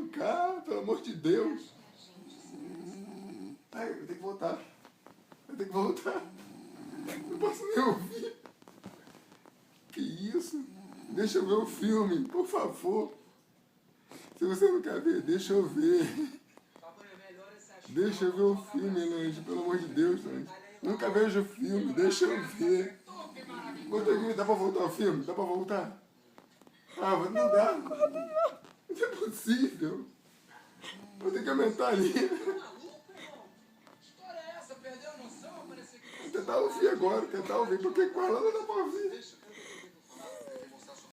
cá, pelo amor de Deus. Ai, eu tenho que voltar. Eu tenho que voltar. Não posso nem ouvir. Que isso? Deixa eu ver o filme, por favor. Se você não quer ver, deixa eu ver. Deixa eu ver o filme, Lange, pelo amor de Deus, Lange. Nunca vejo o filme, deixa eu ver. Bota aqui, dá pra voltar o filme? Dá pra voltar? Ah, mas não dá. Não é possível. Vou ter que aumentar ali. Vou tentar ouvir agora, tentar ouvir, porque com ela não dá pra ouvir.